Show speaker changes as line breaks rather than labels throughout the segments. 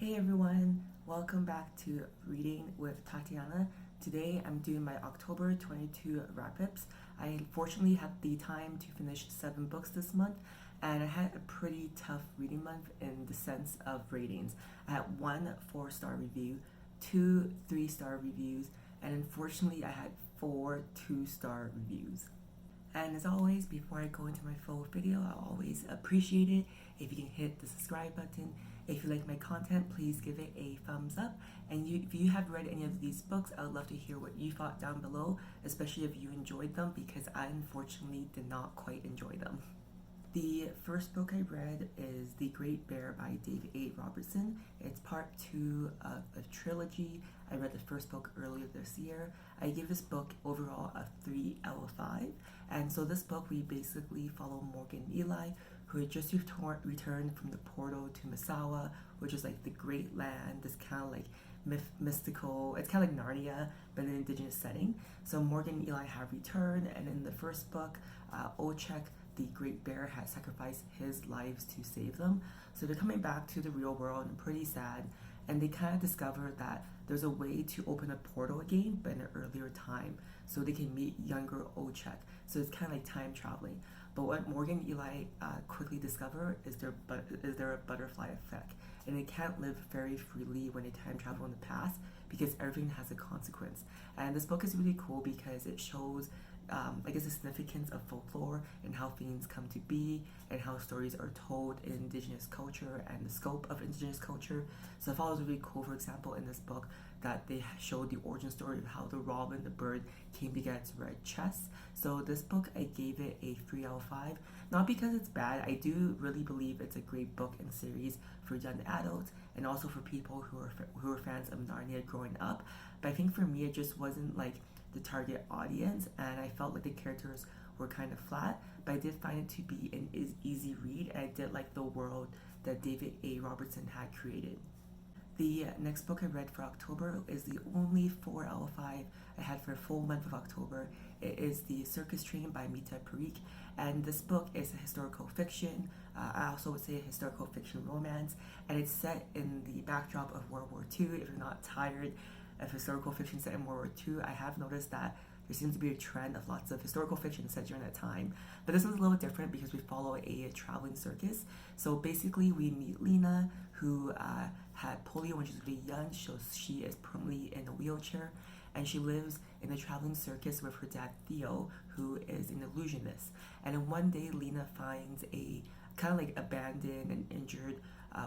Hey everyone, welcome back to Reading with Tatiana. Today I'm doing my October 22 wrap-ups. I fortunately had the time to finish 7 books this month, and I had a pretty tough reading month in the sense of ratings. I had 1 4-star review, 2 3-star reviews, and unfortunately I had 4 2-star reviews. And as always, before I go into my full video, I'll always appreciate it if you can hit the subscribe button. If you like my content, please give it a thumbs up. And if you have read any of these books, I would love to hear what you thought down below, especially if you enjoyed them, because I unfortunately did not quite enjoy them. The first book I read is The Great Bear by David A. Robertson. It's part 2 of a trilogy. I read the first book earlier this year. I gave this book overall a 3 out of 5. And so this book, we basically follow Morgan and Eli, who had just returned from the portal to Masawa, which is like the Great Land, this kind of like mystical, it's kind of like Narnia, but in an indigenous setting. So Morgan and Eli have returned, and in the first book, Ochek, the Great Bear, had sacrificed his lives to save them. So they're coming back to the real world and pretty sad, and they kind of discover that there's a way to open a portal again, but in an earlier time, so they can meet younger Ochek. So it's kind of like time traveling. But what Morgan and Eli quickly discover is there a butterfly effect, and they can't live very freely when they time travel in the past because everything has a consequence. And this book is really cool because it shows the significance of folklore and how things come to be and how stories are told in indigenous culture and the scope of indigenous culture. So I thought it was really cool, for example, in this book that they showed the origin story of how the robin, the bird, came to get its red chest. So this book, I gave it a 3 out of 5. Not because it's bad, I do really believe it's a great book and series for young adults and also for people who are fans of Narnia growing up. But I think for me, it just wasn't like the target audience, and I felt like the characters were kind of flat, but I did find it to be an easy read, and I did like the world that David A. Robertson had created. The next book I read for October is the only 4 out of 5 I had for a full month of October. It is The Circus Train by Mita Parikh, and this book is a historical fiction. I also would say a historical fiction romance, and it's set in the backdrop of World War II. If you're not tired of historical fiction set in World War II, I have noticed that there seems to be a trend of lots of historical fiction set during that time. But this one's a little different because we follow a traveling circus. So basically we meet Lena, who had polio when she was really young, so she is permanently in a wheelchair, and she lives in a traveling circus with her dad Theo, who is an illusionist. And then one day Lena finds a kind of like abandoned and injured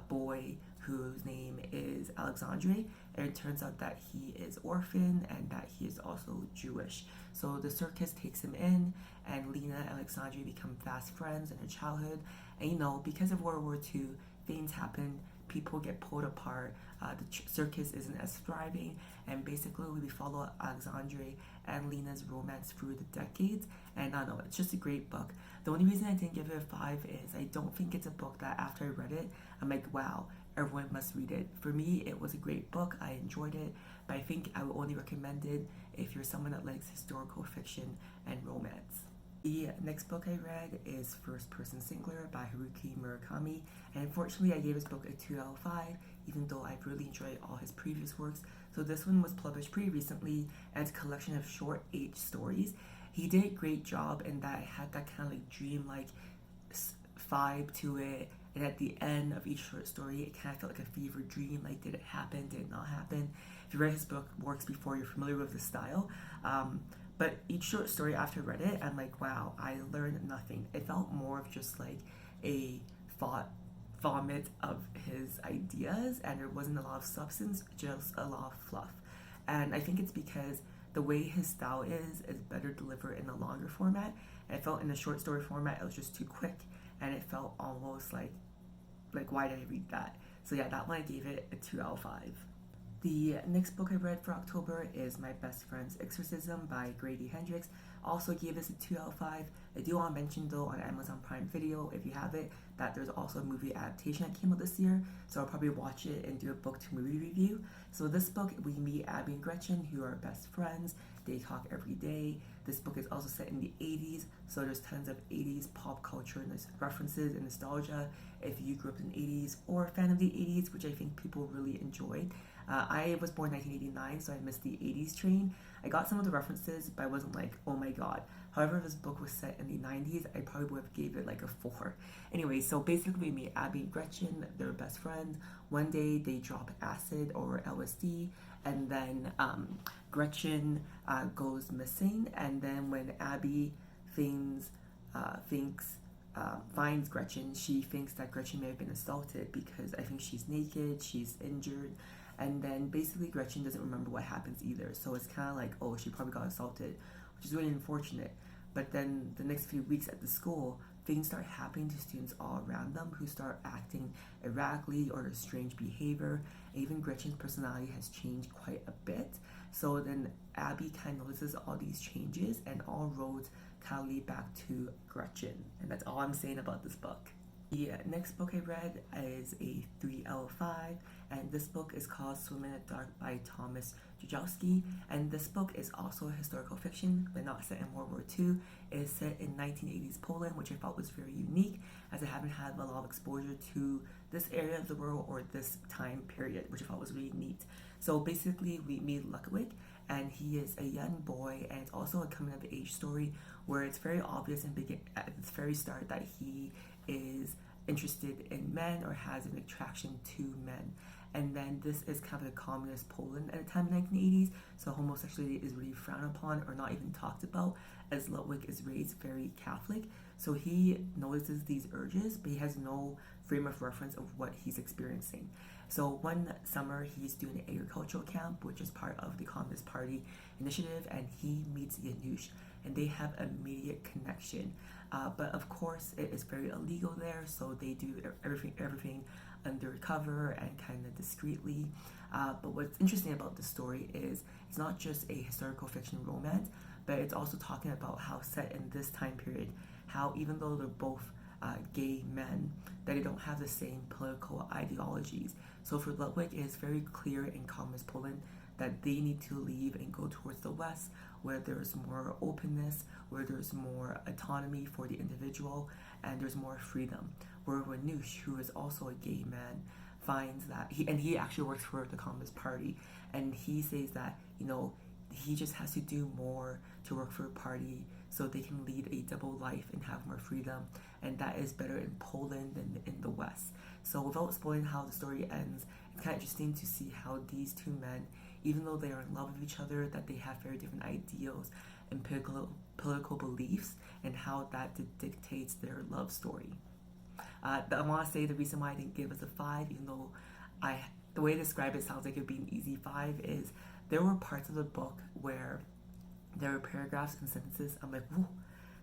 boy whose name is Alexandre, and it turns out that he is orphan and that he is also Jewish. So the circus takes him in, and Lena and Alexandre become fast friends in her childhood. And because of World War II, things happen, people get pulled apart, the circus isn't as thriving, and basically we follow Alexandre and Lena's romance through the decades. And I don't know, it's just a great book. The only reason I didn't give it a 5 is I don't think it's a book that after I read it, I'm like, wow, everyone must read it. For me, it was a great book, I enjoyed it, but I think I would only recommend it if you're someone that likes historical fiction and romance. The next book I read is First Person Singular by Haruki Murakami, and unfortunately I gave this book a 2 out of 5, even though I've really enjoyed all his previous works. So this one was published pretty recently, and it's a collection of short age stories. He did a great job in that it had that kind of like dream-like vibe to it, and at the end of each short story, it kind of felt like a fever dream, like did it happen, did it not happen? If you read his works before, you're familiar with the style. But each short story after I read it, I'm like, wow, I learned nothing. It felt more of just like a thought vomit of his ideas, and there wasn't a lot of substance, just a lot of fluff. And I think it's because the way his style is better delivered in a longer format. And I felt in the short story format, it was just too quick, and it felt almost like why did I read that? So yeah, that one I gave it a 2 out of 5. The next book I read for October is My Best Friend's Exorcism by Grady Hendrix, Also gave this a 2 out of 5. I do want to mention though on Amazon Prime Video, if you have it, that there's also a movie adaptation that came out this year, so I'll probably watch it and do a book to movie review. So this book, we meet Abby and Gretchen, who are best friends. They talk every day. This book is also set in the 80s, so there's tons of 80s pop culture and references and nostalgia if you grew up in the 80s or a fan of the 80s, which I think people really enjoyed. I was born in 1989, so I missed the 80s train. I got some of the references, but I wasn't like, oh my god. However, if this book was set in the 90s, I probably would have gave it like a 4. Anyway, so basically we meet Abby and Gretchen, they're best friends. One day they drop acid or LSD, and then Gretchen goes missing, and then when Abby finds Gretchen, she thinks that Gretchen may have been assaulted because I think she's naked, she's injured, and then basically Gretchen doesn't remember what happens either. So it's kind of like, oh, she probably got assaulted, which is really unfortunate. But then the next few weeks at the school, things start happening to students all around them who start acting erratically or strange behavior. Even Gretchen's personality has changed quite a bit. So then Abby kind of notices all these changes, and all roads kind of lead back to Gretchen. And that's all I'm saying about this book. The next book I read is a 3 out of 5, and this book is called Swimming in the Dark by Thomas Jajowski, and this book is also a historical fiction, but not set in World War II. It is set in 1980s Poland, which I thought was very unique, as I haven't had a lot of exposure to this area of the world or this time period, which I thought was really neat. So basically, we meet Ludwig, and he is a young boy, and it's also a coming-of-age story where it's very obvious at the very start that he is interested in men or has an attraction to men. And then this is kind of a communist Poland at the time in the 1980s, so homosexuality is really frowned upon or not even talked about, as Ludwig is raised very Catholic. So he notices these urges, but he has no frame of reference of what he's experiencing. So one summer he's doing an agricultural camp, which is part of the Communist Party initiative, and he meets Janusz, and they have immediate connection. But of course it is very illegal there, so they do everything undercover and kind of discreetly. But what's interesting about the story is it's not just a historical fiction romance, but it's also talking about how set in this time period, how even though they're both gay men, that they don't have the same political ideologies. So for Ludwig, it is very clear in communist Poland that they need to leave and go towards the West, where there's more openness, where there's more autonomy for the individual, and there's more freedom. Where Janusz, who is also a gay man, finds that he actually works for the Communist Party, and he says that, you know, he just has to do more to work for a party so they can lead a double life and have more freedom, and that is better in Poland than in the West. So without spoiling how the story ends, it's kind of interesting to see how these two men, even though they are in love with each other, that they have very different ideals and political beliefs, and how that dictates their love story. I want to say the reason why I didn't give us a 5, even though the way I describe it sounds like it'd be an easy 5, is there were parts of the book where there were paragraphs and sentences. I'm like, whoa,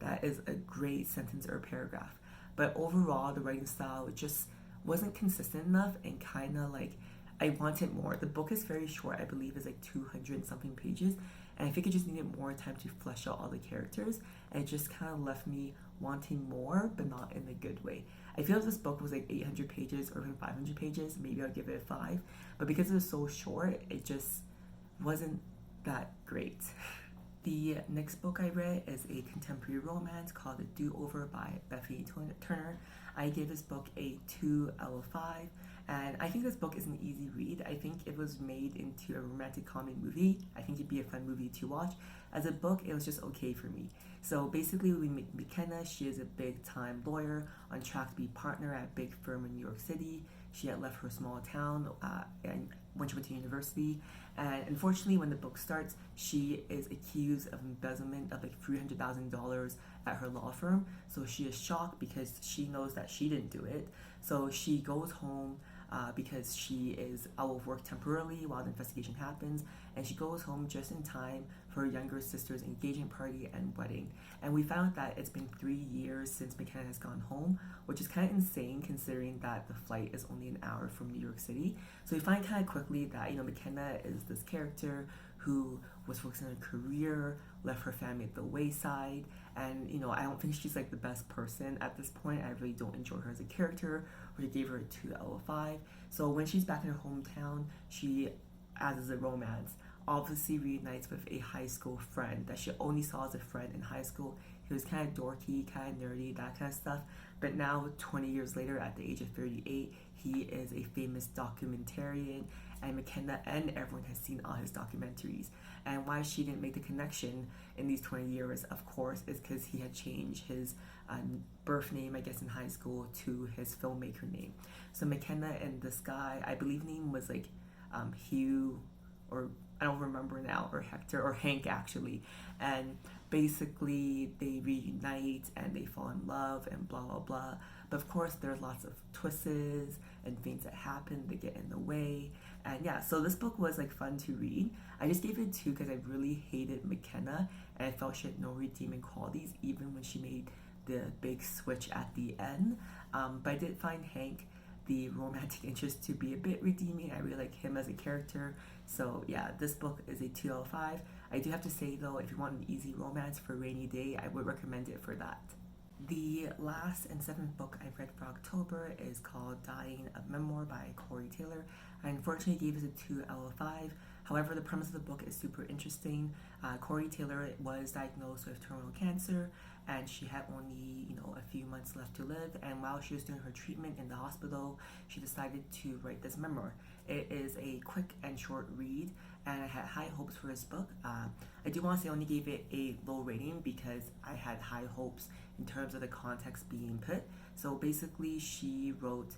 that is a great sentence or paragraph. But overall, the writing style just wasn't consistent enough, and kind of like I wanted more. The book is very short. I believe it's like 200 and something pages, and I think it just needed more time to flesh out all the characters, and it just kind of left me wanting more, but not in a good way. I feel if this book was like 800 pages or even 500 pages, maybe I'd give it a 5, but because it was so short, it just wasn't that great. The next book I read is a contemporary romance called The Doover by Bethany Turner. I gave this book a 2 out of 5, and I think this book is an easy read. I think if it was made into a romantic comedy movie, I think it'd be a fun movie to watch. As a book, it was just okay for me. So basically, we meet McKenna. She is a big-time lawyer on track to be partner at a big firm in New York City. She had left her small town and when she went to university, and unfortunately when the book starts, she is accused of embezzlement of like $300,000 at her law firm. So she is shocked because she knows that she didn't do it. So she goes home because she is out of work temporarily while the investigation happens, and she goes home just in time for her younger sister's engagement party and wedding. And we found that it's been 3 years since McKenna has gone home, which is kind of insane considering that the flight is only an hour from New York City. So we find kind of quickly that, you know, McKenna is this character who was focusing on her career, left her family at the wayside, and I don't think she's like the best person at this point. I really don't enjoy her as a character, which I gave her a 2 out of 5. So when she's back in her hometown, she adds a romance, obviously reunites with a high school friend that she only saw as a friend in high school. He was kind of dorky, kind of nerdy, that kind of stuff. But now, 20 years later, at the age of 38, he is a famous documentarian, and McKenna and everyone has seen all his documentaries. And why she didn't make the connection in these 20 years, of course, is because he had changed his birth name, I guess, in high school to his filmmaker name. So McKenna and this guy, I believe name was like Hugh, or I don't remember now, or Hector, or Hank actually. And basically they reunite and they fall in love and blah blah blah. But of course there's lots of twists and things that happen that get in the way. And yeah, so this book was like fun to read. I just gave it 2 because I really hated McKenna and I felt she had no redeeming qualities even when she made the big switch at the end. But I did find Hank, the romantic interest, to be a bit redeeming. I really like him as a character. So yeah, this book is a 2 out of 5. I do have to say though, if you want an easy romance for a rainy day, I would recommend it for that. The last and 7th book I've read for October is called Dying of Memoir by Corey Taylor. I unfortunately gave it a 2 out of 5. However, the premise of the book is super interesting. Corey Taylor was diagnosed with terminal cancer, and she had only a few months left to live. And while she was doing her treatment in the hospital, she decided to write this memoir. It is a quick and short read, and I had high hopes for this book. I do want to say I only gave it a low rating because I had high hopes in terms of the context being put. So basically, she wrote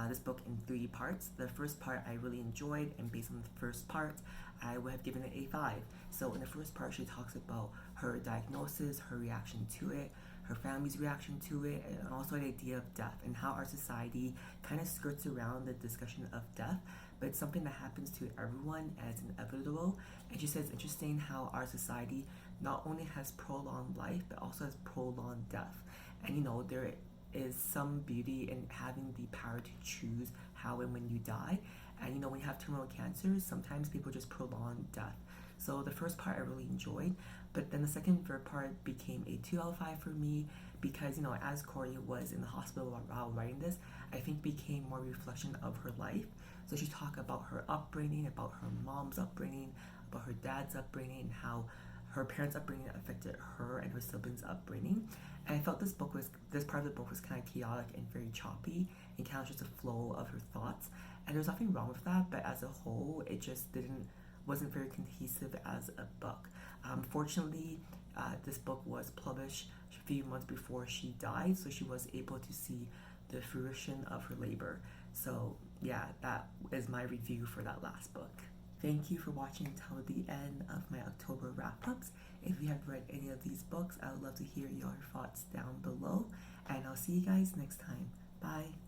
this book in 3 parts. The first part I really enjoyed, and based on the first part, I would have given it a 5. So in the first part, she talks about her diagnosis, her reaction to it, her family's reaction to it, and also the idea of death and how our society kind of skirts around the discussion of death, but it's something that happens to everyone and it's inevitable. And she says it's interesting how our society not only has prolonged life, but also has prolonged death. And there is some beauty in having the power to choose how and when you die. And when you have terminal cancer, sometimes people just prolong death. So the first part I really enjoyed, but then the second and third part became a 2 out of 5 for me because, as Corey was in the hospital while writing this, I think became more reflection of her life. So she talked about her upbringing, about her mom's upbringing, about her dad's upbringing, and how her parents' upbringing affected her and her siblings' upbringing. And I felt this part of the book was kind of chaotic and very choppy and kind of just a flow of her thoughts. And there's nothing wrong with that, but as a whole, it just wasn't very cohesive as a book. Fortunately, this book was published a few months before she died, so she was able to see the fruition of her labor. So yeah, that is my review for that last book. Thank you for watching until the end of my October wrap-ups. If you have read any of these books, I would love to hear your thoughts down below. And I'll see you guys next time. Bye.